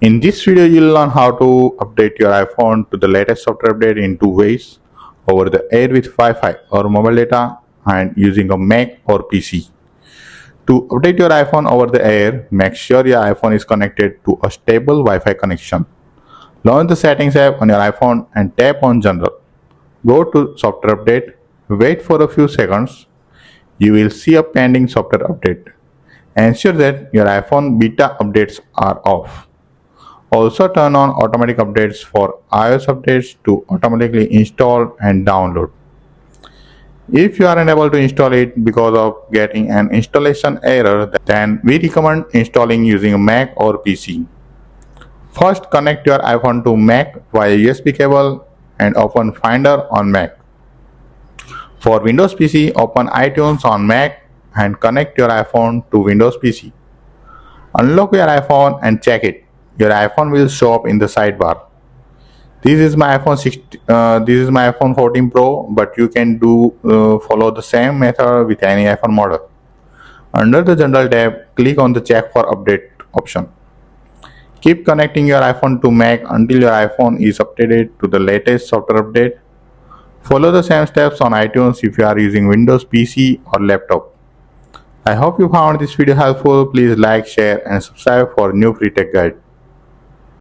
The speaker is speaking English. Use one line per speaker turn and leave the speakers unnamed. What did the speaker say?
In this video, you'll learn how to update your iPhone to the latest software update in two ways: over the air with Wi-Fi or mobile data, and using a Mac or PC. To update your iPhone over the air, make sure your iPhone is connected to a stable Wi-Fi connection. Launch the Settings app on your iPhone and tap on General. Go to Software Update. Wait for a few seconds. You will see a pending software update. Ensure that your iPhone beta updates are off. Also turn on automatic updates for iOS updates to automatically install and download. If you are unable to install it because of getting an installation error, then we recommend installing using a Mac or PC. First, connect your iPhone to Mac via USB cable and open Finder on Mac. For Windows PC, open iTunes on Mac and connect your iPhone to Windows PC. Unlock your iPhone and check it. Your iPhone will show up in the sidebar. This is my iPhone 14 Pro, but you can follow the same method with any iPhone model. Under the General tab, click on the Check for Update option. Keep connecting your iPhone to Mac until your iPhone is updated to the latest software update. Follow the same steps on iTunes if you are using Windows PC or laptop. I hope you found this video helpful. Please like, share and subscribe for new free tech guide.